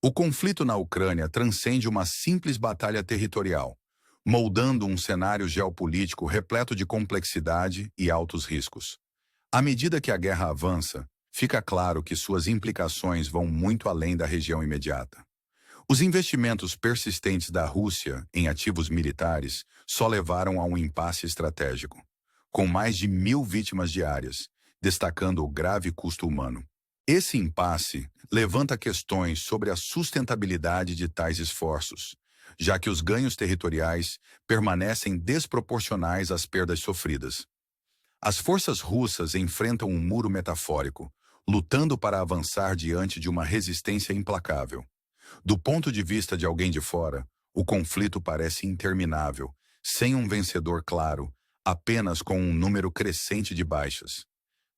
O conflito na Ucrânia transcende uma simples batalha territorial, moldando um cenário geopolítico repleto de complexidade e altos riscos. À medida que a guerra avança, fica claro que suas implicações vão muito além da região imediata. Os investimentos persistentes da Rússia em ativos militares só levaram a um impasse estratégico, com mais de 1.000 vítimas diárias, destacando o grave custo humano. Esse impasse levanta questões sobre a sustentabilidade de tais esforços, já que os ganhos territoriais permanecem desproporcionais às perdas sofridas. As forças russas enfrentam um muro metafórico, lutando para avançar diante de uma resistência implacável. Do ponto de vista de alguém de fora, o conflito parece interminável, sem um vencedor claro, apenas com um número crescente de baixas.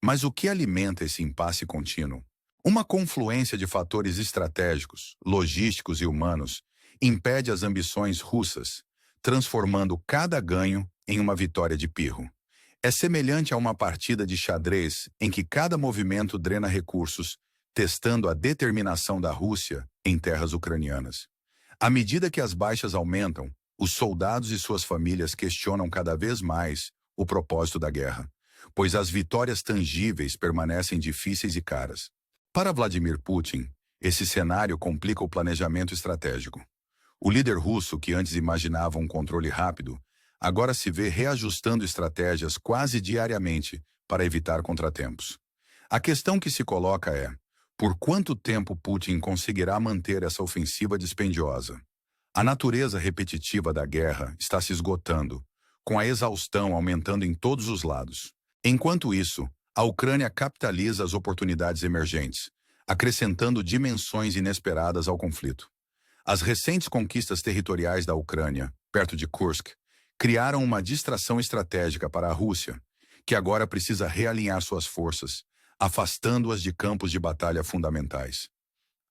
Mas o que alimenta esse impasse contínuo? Uma confluência de fatores estratégicos, logísticos e humanos impede as ambições russas, transformando cada ganho em uma vitória de pirro. É semelhante a uma partida de xadrez em que cada movimento drena recursos, testando a determinação da Rússia em terras ucranianas. À medida que as baixas aumentam, os soldados e suas famílias questionam cada vez mais o propósito da guerra, pois as vitórias tangíveis permanecem difíceis e caras. Para Vladimir Putin, esse cenário complica o planejamento estratégico. O líder russo, que antes imaginava um controle rápido, agora se vê reajustando estratégias quase diariamente para evitar contratempos. A questão que se coloca é: por quanto tempo Putin conseguirá manter essa ofensiva dispendiosa? A natureza repetitiva da guerra está se esgotando, com a exaustão aumentando em todos os lados. Enquanto isso, a Ucrânia capitaliza as oportunidades emergentes, acrescentando dimensões inesperadas ao conflito. As recentes conquistas territoriais da Ucrânia, perto de Kursk, criaram uma distração estratégica para a Rússia, que agora precisa realinhar suas forças, afastando-as de campos de batalha fundamentais.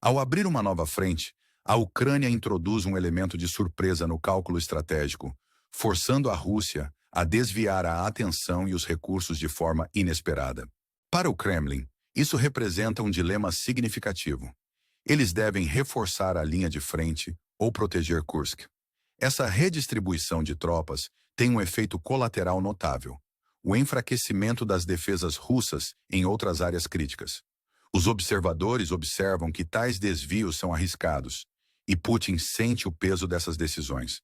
Ao abrir uma nova frente, a Ucrânia introduz um elemento de surpresa no cálculo estratégico, forçando a Rússia a desviar a atenção e os recursos de forma inesperada. Para o Kremlin, isso representa um dilema significativo. Eles devem reforçar a linha de frente ou proteger Kursk. Essa redistribuição de tropas tem um efeito colateral notável: o enfraquecimento das defesas russas em outras áreas críticas. Os observadores observam que tais desvios são arriscados, e Putin sente o peso dessas decisões.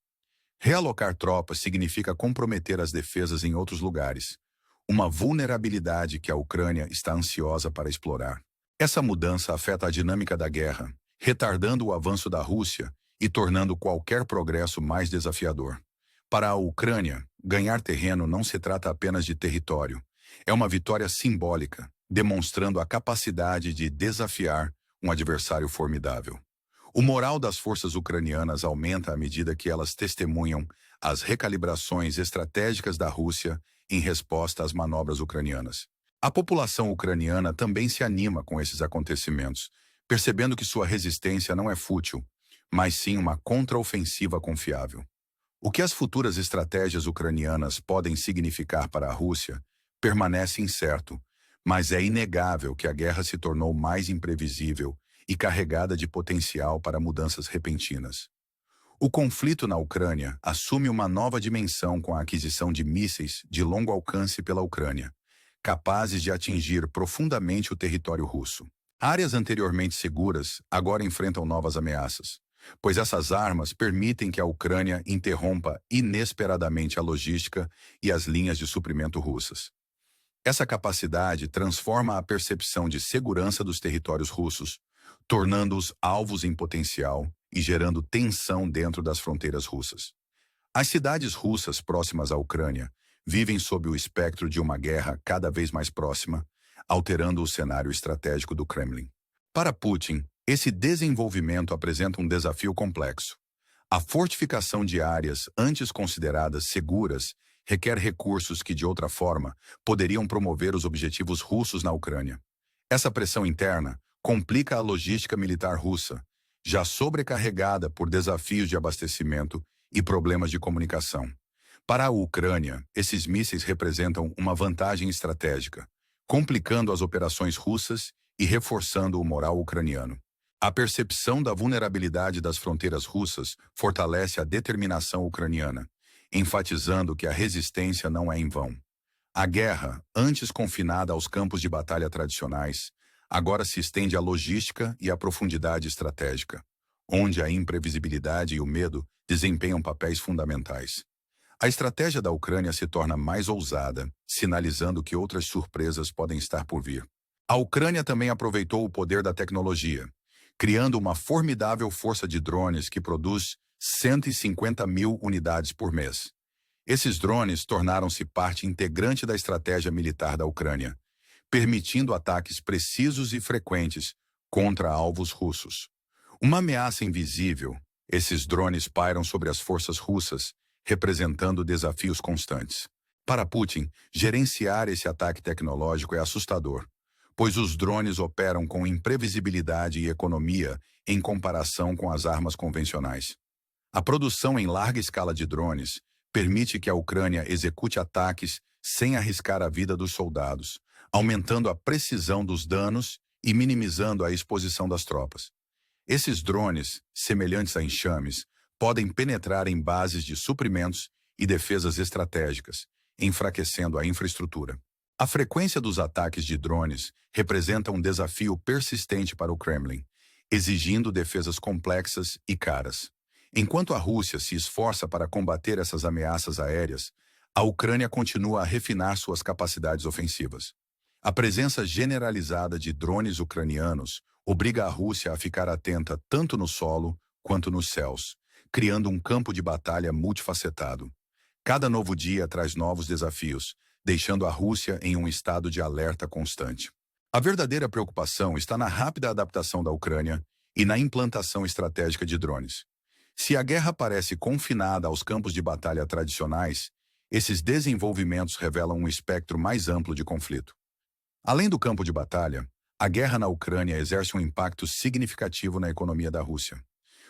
Realocar tropas significa comprometer as defesas em outros lugares, uma vulnerabilidade que a Ucrânia está ansiosa para explorar. Essa mudança afeta a dinâmica da guerra, retardando o avanço da Rússia e tornando qualquer progresso mais desafiador. Para a Ucrânia, ganhar terreno não se trata apenas de território. É uma vitória simbólica, demonstrando a capacidade de desafiar um adversário formidável. O moral das forças ucranianas aumenta à medida que elas testemunham as recalibrações estratégicas da Rússia em resposta às manobras ucranianas. A população ucraniana também se anima com esses acontecimentos, percebendo que sua resistência não é fútil, mas sim uma contraofensiva confiável. O que as futuras estratégias ucranianas podem significar para a Rússia permanece incerto, mas é inegável que a guerra se tornou mais imprevisível e carregada de potencial para mudanças repentinas. O conflito na Ucrânia assume uma nova dimensão com a aquisição de mísseis de longo alcance pela Ucrânia, capazes de atingir profundamente o território russo. Áreas anteriormente seguras agora enfrentam novas ameaças, pois essas armas permitem que a Ucrânia interrompa inesperadamente a logística e as linhas de suprimento russas. Essa capacidade transforma a percepção de segurança dos territórios russos, tornando-os alvos em potencial e gerando tensão dentro das fronteiras russas. As cidades russas próximas à Ucrânia vivem sob o espectro de uma guerra cada vez mais próxima, alterando o cenário estratégico do Kremlin. Para Putin, esse desenvolvimento apresenta um desafio complexo. A fortificação de áreas antes consideradas seguras requer recursos que, de outra forma, poderiam promover os objetivos russos na Ucrânia. Essa pressão interna complica a logística militar russa, já sobrecarregada por desafios de abastecimento e problemas de comunicação. Para a Ucrânia, esses mísseis representam uma vantagem estratégica, complicando as operações russas e reforçando o moral ucraniano. A percepção da vulnerabilidade das fronteiras russas fortalece a determinação ucraniana, enfatizando que a resistência não é em vão. A guerra, antes confinada aos campos de batalha tradicionais, agora se estende à logística e à profundidade estratégica, onde a imprevisibilidade e o medo desempenham papéis fundamentais. A estratégia da Ucrânia se torna mais ousada, sinalizando que outras surpresas podem estar por vir. A Ucrânia também aproveitou o poder da tecnologia, criando uma formidável força de drones que produz 150 mil unidades por mês. Esses drones tornaram-se parte integrante da estratégia militar da Ucrânia, permitindo ataques precisos e frequentes contra alvos russos. Uma ameaça invisível, esses drones pairam sobre as forças russas, representando desafios constantes. Para Putin, gerenciar esse ataque tecnológico é assustador, pois os drones operam com imprevisibilidade e economia em comparação com as armas convencionais. A produção em larga escala de drones permite que a Ucrânia execute ataques sem arriscar a vida dos soldados, aumentando a precisão dos danos e minimizando a exposição das tropas. Esses drones, semelhantes a enxames, podem penetrar em bases de suprimentos e defesas estratégicas, enfraquecendo a infraestrutura. A frequência dos ataques de drones representa um desafio persistente para o Kremlin, exigindo defesas complexas e caras. Enquanto a Rússia se esforça para combater essas ameaças aéreas, a Ucrânia continua a refinar suas capacidades ofensivas. A presença generalizada de drones ucranianos obriga a Rússia a ficar atenta tanto no solo quanto nos céus, criando um campo de batalha multifacetado. Cada novo dia traz novos desafios, deixando a Rússia em um estado de alerta constante. A verdadeira preocupação está na rápida adaptação da Ucrânia e na implantação estratégica de drones. Se a guerra parece confinada aos campos de batalha tradicionais, esses desenvolvimentos revelam um espectro mais amplo de conflito. Além do campo de batalha, a guerra na Ucrânia exerce um impacto significativo na economia da Rússia.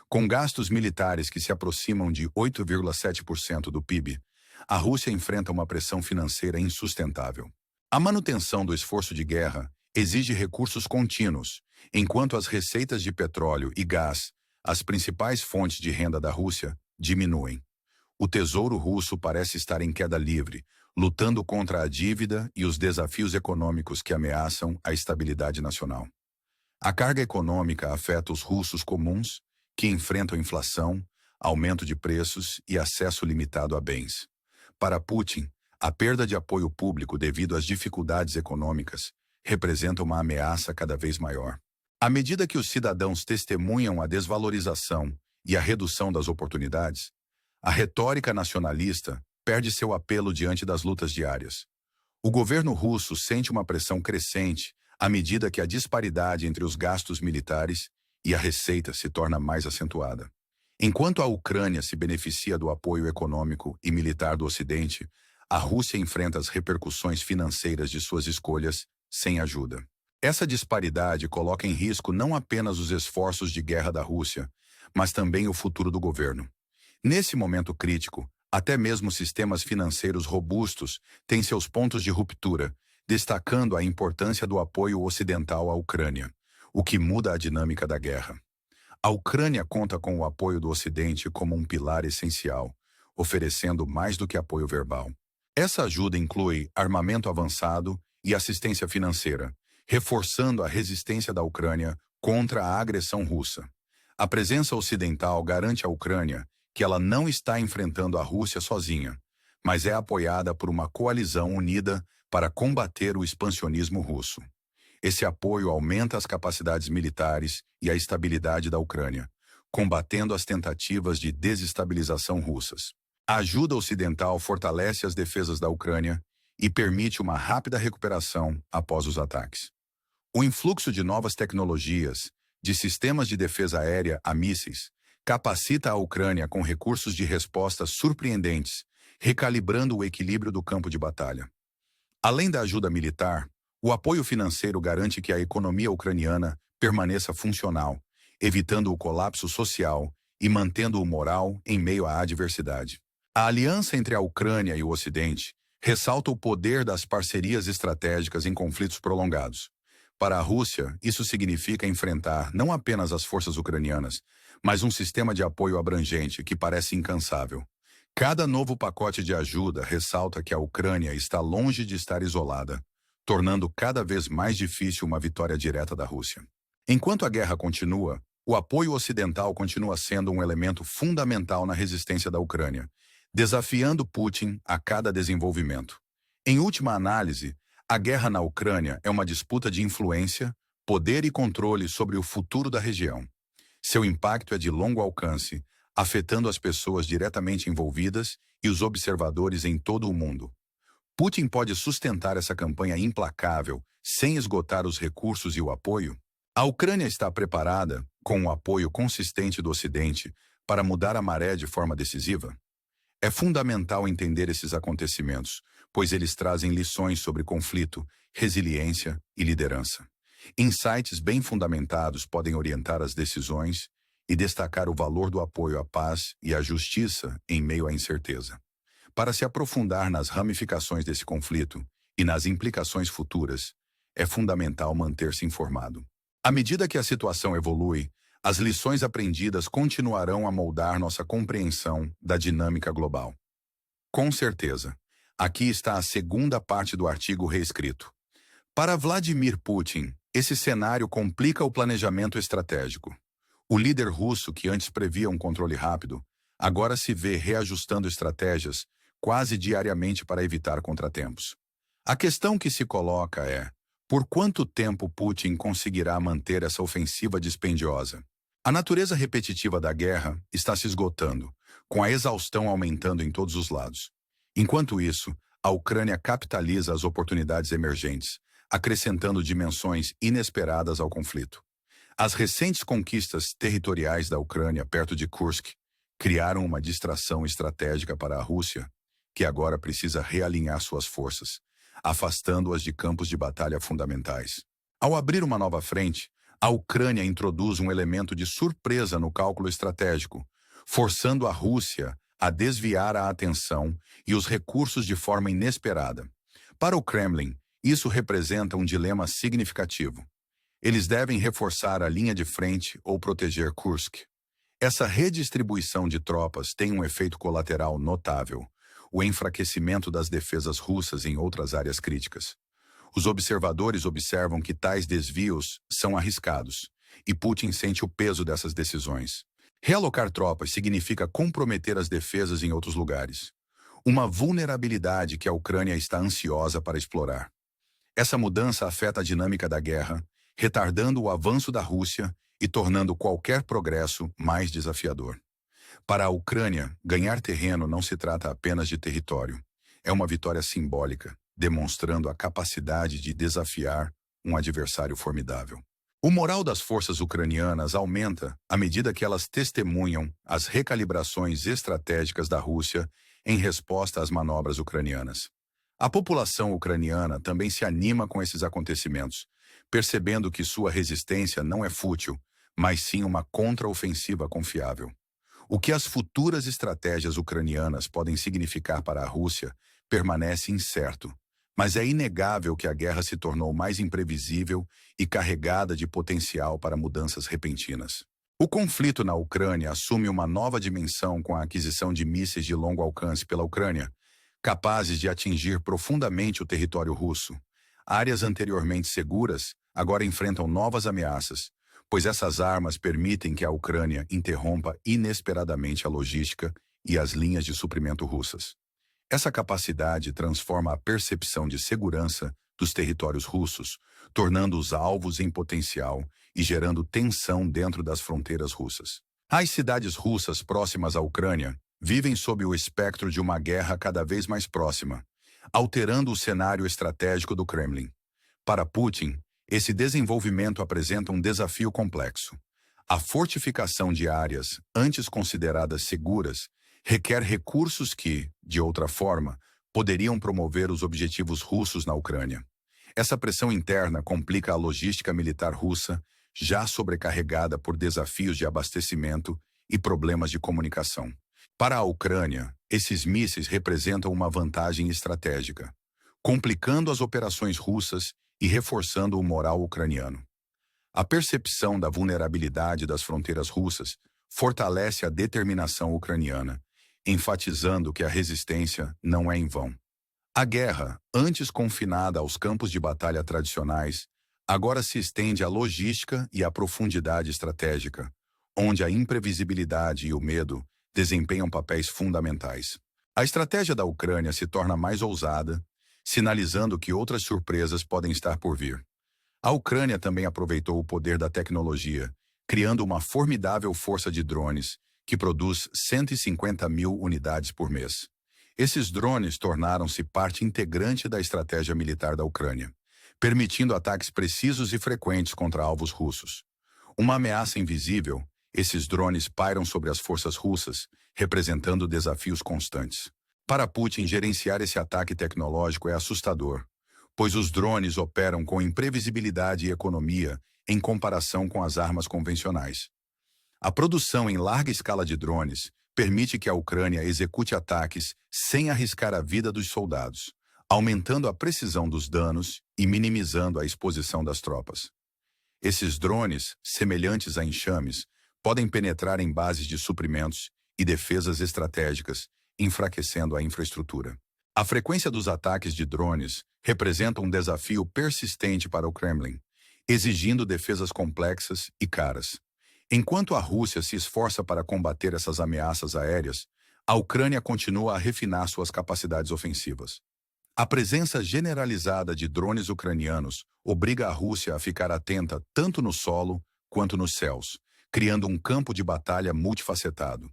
Com gastos militares que se aproximam de 8,7% do PIB, a Rússia enfrenta uma pressão financeira insustentável. A manutenção do esforço de guerra exige recursos contínuos, enquanto as receitas de petróleo e gás, as principais fontes de renda da Rússia, diminuem. O tesouro russo parece estar em queda livre, lutando contra a dívida e os desafios econômicos que ameaçam a estabilidade nacional. A carga econômica afeta os russos comuns, que enfrentam inflação, aumento de preços e acesso limitado a bens. Para Putin, a perda de apoio público devido às dificuldades econômicas representa uma ameaça cada vez maior. À medida que os cidadãos testemunham a desvalorização e a redução das oportunidades, a retórica nacionalista perde seu apelo diante das lutas diárias. O governo russo sente uma pressão crescente à medida que a disparidade entre os gastos militares e a receita se torna mais acentuada. Enquanto a Ucrânia se beneficia do apoio econômico e militar do Ocidente, a Rússia enfrenta as repercussões financeiras de suas escolhas sem ajuda. Essa disparidade coloca em risco não apenas os esforços de guerra da Rússia, mas também o futuro do governo. Nesse momento crítico, até mesmo sistemas financeiros robustos têm seus pontos de ruptura, destacando a importância do apoio ocidental à Ucrânia, o que muda a dinâmica da guerra. A Ucrânia conta com o apoio do Ocidente como um pilar essencial, oferecendo mais do que apoio verbal. Essa ajuda inclui armamento avançado e assistência financeira, reforçando a resistência da Ucrânia contra a agressão russa. A presença ocidental garante à Ucrânia que ela não está enfrentando a Rússia sozinha, mas é apoiada por uma coalizão unida para combater o expansionismo russo. Esse apoio aumenta as capacidades militares e a estabilidade da Ucrânia, combatendo as tentativas de desestabilização russas. A ajuda ocidental fortalece as defesas da Ucrânia e permite uma rápida recuperação após os ataques. O influxo de novas tecnologias, de sistemas de defesa aérea a mísseis, capacita a Ucrânia com recursos de resposta surpreendentes, recalibrando o equilíbrio do campo de batalha. Além da ajuda militar, o apoio financeiro garante que a economia ucraniana permaneça funcional, evitando o colapso social e mantendo o moral em meio à adversidade. A aliança entre a Ucrânia e o Ocidente ressalta o poder das parcerias estratégicas em conflitos prolongados. Para a Rússia, isso significa enfrentar não apenas as forças ucranianas, mas um sistema de apoio abrangente que parece incansável. Cada novo pacote de ajuda ressalta que a Ucrânia está longe de estar isolada, tornando cada vez mais difícil uma vitória direta da Rússia. Enquanto a guerra continua, o apoio ocidental continua sendo um elemento fundamental na resistência da Ucrânia, desafiando Putin a cada desenvolvimento. Em última análise, a guerra na Ucrânia é uma disputa de influência, poder e controle sobre o futuro da região. Seu impacto é de longo alcance, afetando as pessoas diretamente envolvidas e os observadores em todo o mundo. Putin pode sustentar essa campanha implacável sem esgotar os recursos e o apoio? A Ucrânia está preparada, com o apoio consistente do Ocidente, para mudar a maré de forma decisiva? É fundamental entender esses acontecimentos, pois eles trazem lições sobre conflito, resiliência e liderança. Insights bem fundamentados podem orientar as decisões e destacar o valor do apoio à paz e à justiça em meio à incerteza. Para se aprofundar nas ramificações desse conflito e nas implicações futuras, é fundamental manter-se informado. À medida que a situação evolui, as lições aprendidas continuarão a moldar nossa compreensão da dinâmica global. Com certeza, aqui está a segunda parte do artigo reescrito. Para Vladimir Putin, esse cenário complica o planejamento estratégico. O líder russo, que antes previa um controle rápido, agora se vê reajustando estratégias quase diariamente para evitar contratempos. A questão que se coloca é: por quanto tempo Putin conseguirá manter essa ofensiva dispendiosa? A natureza repetitiva da guerra está se esgotando, com a exaustão aumentando em todos os lados. Enquanto isso, a Ucrânia capitaliza as oportunidades emergentes, acrescentando dimensões inesperadas ao conflito. As recentes conquistas territoriais da Ucrânia perto de Kursk criaram uma distração estratégica para a Rússia, que agora precisa realinhar suas forças, afastando-as de campos de batalha fundamentais. Ao abrir uma nova frente, a Ucrânia introduz um elemento de surpresa no cálculo estratégico, forçando a Rússia a desviar a atenção e os recursos de forma inesperada. Para o Kremlin, isso representa um dilema significativo. Eles devem reforçar a linha de frente ou proteger Kursk. Essa redistribuição de tropas tem um efeito colateral notável: o enfraquecimento das defesas russas em outras áreas críticas. Os observadores observam que tais desvios são arriscados, e Putin sente o peso dessas decisões. Realocar tropas significa comprometer as defesas em outros lugares, uma vulnerabilidade que a Ucrânia está ansiosa para explorar. Essa mudança afeta a dinâmica da guerra, retardando o avanço da Rússia e tornando qualquer progresso mais desafiador. Para a Ucrânia, ganhar terreno não se trata apenas de território. É uma vitória simbólica, demonstrando a capacidade de desafiar um adversário formidável. O moral das forças ucranianas aumenta à medida que elas testemunham as recalibrações estratégicas da Rússia em resposta às manobras ucranianas. A população ucraniana também se anima com esses acontecimentos, percebendo que sua resistência não é fútil, mas sim uma contraofensiva confiável. O que as futuras estratégias ucranianas podem significar para a Rússia permanece incerto, mas é inegável que a guerra se tornou mais imprevisível e carregada de potencial para mudanças repentinas. O conflito na Ucrânia assume uma nova dimensão com a aquisição de mísseis de longo alcance pela Ucrânia, capazes de atingir profundamente o território russo. Áreas anteriormente seguras agora enfrentam novas ameaças, pois essas armas permitem que a Ucrânia interrompa inesperadamente a logística e as linhas de suprimento russas. Essa capacidade transforma a percepção de segurança dos territórios russos, tornando-os alvos em potencial e gerando tensão dentro das fronteiras russas. As cidades russas próximas à Ucrânia vivem sob o espectro de uma guerra cada vez mais próxima, alterando o cenário estratégico do Kremlin. Para Putin, esse desenvolvimento apresenta um desafio complexo. A fortificação de áreas antes consideradas seguras requer recursos que, de outra forma, poderiam promover os objetivos russos na Ucrânia. Essa pressão interna complica a logística militar russa, já sobrecarregada por desafios de abastecimento e problemas de comunicação. Para a Ucrânia, esses mísseis representam uma vantagem estratégica, complicando as operações russas e reforçando o moral ucraniano. A percepção da vulnerabilidade das fronteiras russas fortalece a determinação ucraniana, enfatizando que a resistência não é em vão. A guerra, antes confinada aos campos de batalha tradicionais, agora se estende à logística e à profundidade estratégica, onde a imprevisibilidade e o medo desempenham papéis fundamentais. A estratégia da Ucrânia se torna mais ousada, sinalizando que outras surpresas podem estar por vir. A Ucrânia também aproveitou o poder da tecnologia, criando uma formidável força de drones que produz 150 mil unidades por mês. Esses drones tornaram-se parte integrante da estratégia militar da Ucrânia, permitindo ataques precisos e frequentes contra alvos russos. Uma ameaça invisível, esses drones pairam sobre as forças russas, representando desafios constantes. Para Putin, gerenciar esse ataque tecnológico é assustador, pois os drones operam com imprevisibilidade e economia em comparação com as armas convencionais. A produção em larga escala de drones permite que a Ucrânia execute ataques sem arriscar a vida dos soldados, aumentando a precisão dos danos e minimizando a exposição das tropas. Esses drones, semelhantes a enxames, podem penetrar em bases de suprimentos e defesas estratégicas, enfraquecendo a infraestrutura. A frequência dos ataques de drones representa um desafio persistente para o Kremlin, exigindo defesas complexas e caras. Enquanto a Rússia se esforça para combater essas ameaças aéreas, a Ucrânia continua a refinar suas capacidades ofensivas. A presença generalizada de drones ucranianos obriga a Rússia a ficar atenta tanto no solo quanto nos céus, criando um campo de batalha multifacetado.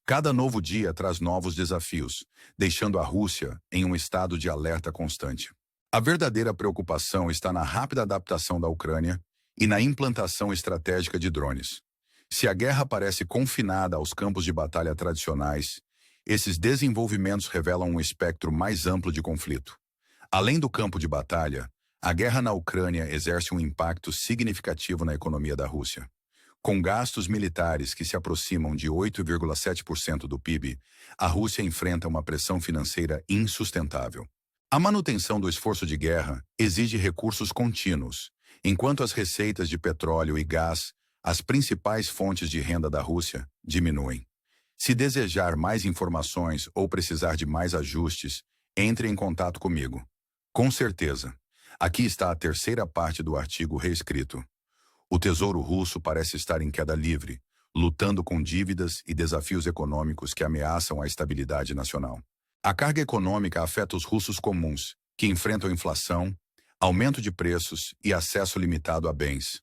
Cada novo dia traz novos desafios, deixando a Rússia em um estado de alerta constante. A verdadeira preocupação está na rápida adaptação da Ucrânia e na implantação estratégica de drones. Se a guerra parece confinada aos campos de batalha tradicionais, esses desenvolvimentos revelam um espectro mais amplo de conflito. Além do campo de batalha, a guerra na Ucrânia exerce um impacto significativo na economia da Rússia. Com gastos militares que se aproximam de 8,7% do PIB, a Rússia enfrenta uma pressão financeira insustentável. A manutenção do esforço de guerra exige recursos contínuos, enquanto as receitas de petróleo e gás, as principais fontes de renda da Rússia, diminuem. Se desejar mais informações ou precisar de mais ajustes, entre em contato comigo. Com certeza. Aqui está a terceira parte do artigo reescrito. O Tesouro Russo parece estar em queda livre, lutando com dívidas e desafios econômicos que ameaçam a estabilidade nacional. A carga econômica afeta os russos comuns, que enfrentam inflação, aumento de preços e acesso limitado a bens.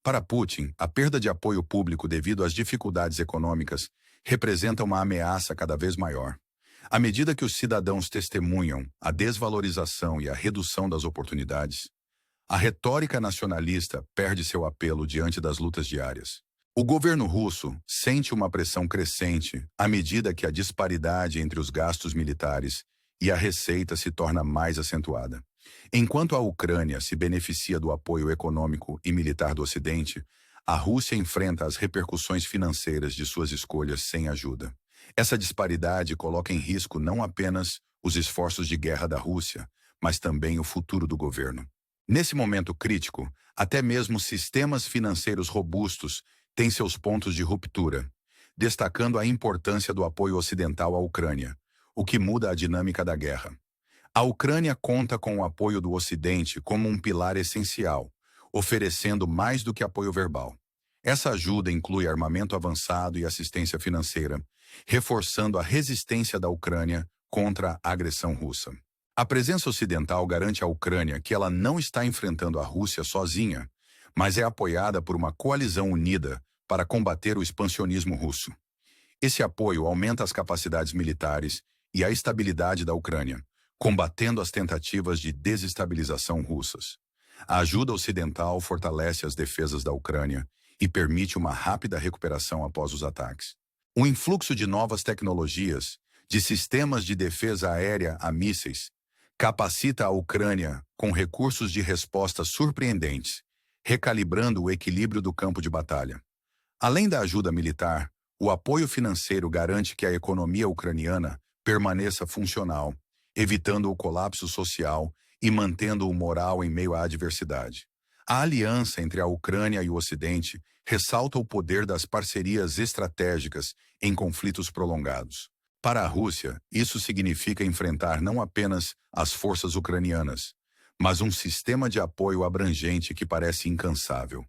Para Putin, a perda de apoio público devido às dificuldades econômicas representa uma ameaça cada vez maior. À medida que os cidadãos testemunham a desvalorização e a redução das oportunidades, a retórica nacionalista perde seu apelo diante das lutas diárias. O governo russo sente uma pressão crescente à medida que a disparidade entre os gastos militares e a receita se torna mais acentuada. Enquanto a Ucrânia se beneficia do apoio econômico e militar do Ocidente, a Rússia enfrenta as repercussões financeiras de suas escolhas sem ajuda. Essa disparidade coloca em risco não apenas os esforços de guerra da Rússia, mas também o futuro do governo. Nesse momento crítico, até mesmo sistemas financeiros robustos têm seus pontos de ruptura, destacando a importância do apoio ocidental à Ucrânia, o que muda a dinâmica da guerra. A Ucrânia conta com o apoio do Ocidente como um pilar essencial, oferecendo mais do que apoio verbal. Essa ajuda inclui armamento avançado e assistência financeira, reforçando a resistência da Ucrânia contra a agressão russa. A presença ocidental garante à Ucrânia que ela não está enfrentando a Rússia sozinha, mas é apoiada por uma coalizão unida para combater o expansionismo russo. Esse apoio aumenta as capacidades militares e a estabilidade da Ucrânia, combatendo as tentativas de desestabilização russas. A ajuda ocidental fortalece as defesas da Ucrânia e permite uma rápida recuperação após os ataques. O influxo de novas tecnologias, de sistemas de defesa aérea a mísseis, capacita a Ucrânia com recursos de resposta surpreendentes, recalibrando o equilíbrio do campo de batalha. Além da ajuda militar, o apoio financeiro garante que a economia ucraniana permaneça funcional, evitando o colapso social e mantendo o moral em meio à adversidade. A aliança entre a Ucrânia e o Ocidente ressalta o poder das parcerias estratégicas em conflitos prolongados. Para a Rússia, isso significa enfrentar não apenas as forças ucranianas, mas um sistema de apoio abrangente que parece incansável.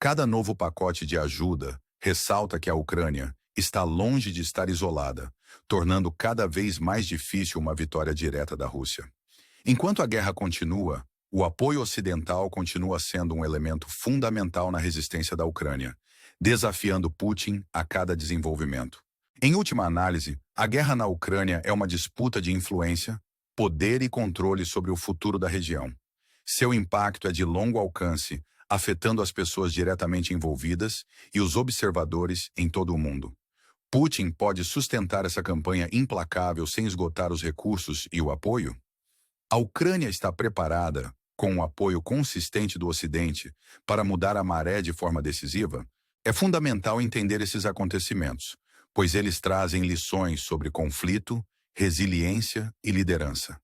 Cada novo pacote de ajuda ressalta que a Ucrânia está longe de estar isolada, tornando cada vez mais difícil uma vitória direta da Rússia. Enquanto a guerra continua, o apoio ocidental continua sendo um elemento fundamental na resistência da Ucrânia, desafiando Putin a cada desenvolvimento. Em última análise, a guerra na Ucrânia é uma disputa de influência, poder e controle sobre o futuro da região. Seu impacto é de longo alcance, afetando as pessoas diretamente envolvidas e os observadores em todo o mundo. Putin pode sustentar essa campanha implacável sem esgotar os recursos e o apoio? A Ucrânia está preparada, com o apoio consistente do Ocidente, para mudar a maré de forma decisiva? É fundamental entender esses acontecimentos, pois eles trazem lições sobre conflito, resiliência e liderança.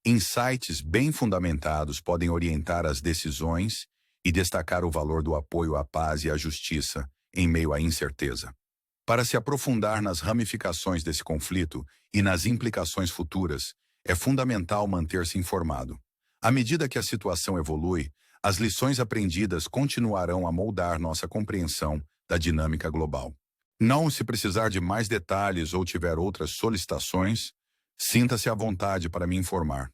Insights bem fundamentados podem orientar as decisões e destacar o valor do apoio à paz e à justiça em meio à incerteza. Para se aprofundar nas ramificações desse conflito e nas implicações futuras, é fundamental manter-se informado. À medida que a situação evolui, as lições aprendidas continuarão a moldar nossa compreensão da dinâmica global. Não se precisar de mais detalhes ou tiver outras solicitações, sinta-se à vontade para me informar.